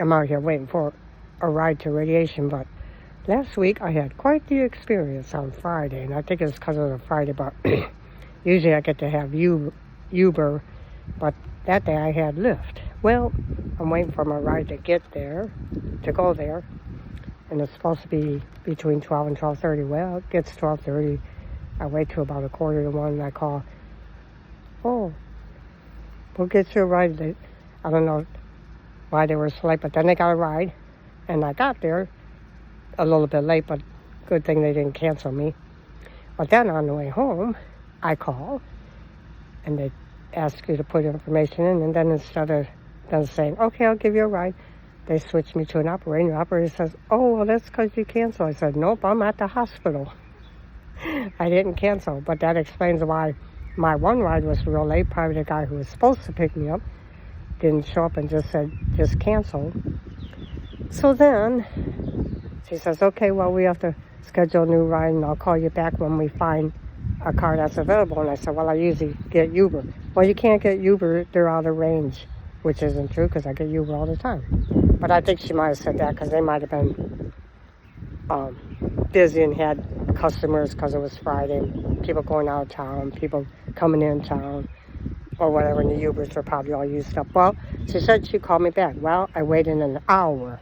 I'm out here waiting for a ride to Radiation, but last week I had quite the experience on Friday, and I think it's because of the Friday, but usually I get to have Uber, but that day I had Lyft. Well, I'm waiting for my ride to go there, and it's supposed to be between 12 and 12:30. Well, it gets 12:30. I wait till about 1:45, and I call, oh, we'll get you a ride. I don't know why they were so late, but then they got a ride, and I got there a little bit late, but good thing they didn't cancel me. But then on the way home, I call, and they ask you to put information in, and then instead of them saying, okay, I'll give you a ride, they switch me to an operator. The operator says, oh, well, that's because you canceled. I said, nope, I'm at the hospital. I didn't cancel, but that explains why my one ride was real late. Probably the guy who was supposed to pick me up didn't show up and just said, just canceled. So then she says, okay, well, we have to schedule a new ride, and I'll call you back when we find a car that's available. And I said, well, I usually get Uber. Well, you can't get Uber, they're out of range, which isn't true because I get Uber all the time. But I think she might have said that because they might have been busy and had customers because it was Friday, and people going out of town, people coming in town, or whatever, and the Ubers were probably all used up. Well, she said she'd call me back. Well, I waited an hour,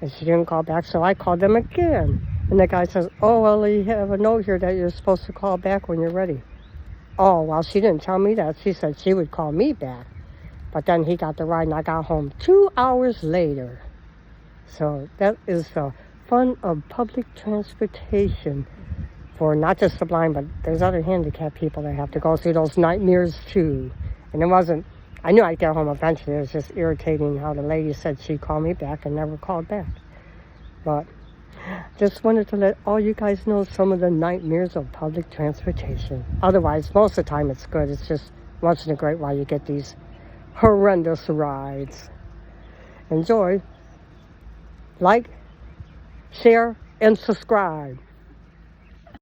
and she didn't call back, so I called them again. And the guy says, oh, well, you have a note here that you're supposed to call back when you're ready. Oh, well, she didn't tell me that. She said she would call me back. But then he got the ride, and I got home 2 hours later. So that is the fun of public transportation for not just the blind, but there's other handicapped people that have to go through those nightmares too. And I knew I'd get home eventually. It was just irritating how the lady said she'd call me back and never called back. But just wanted to let all you guys know some of the nightmares of public transportation. Otherwise, most of the time it's good. It's just once in a great while you get these horrendous rides. Enjoy. Like, share, and subscribe.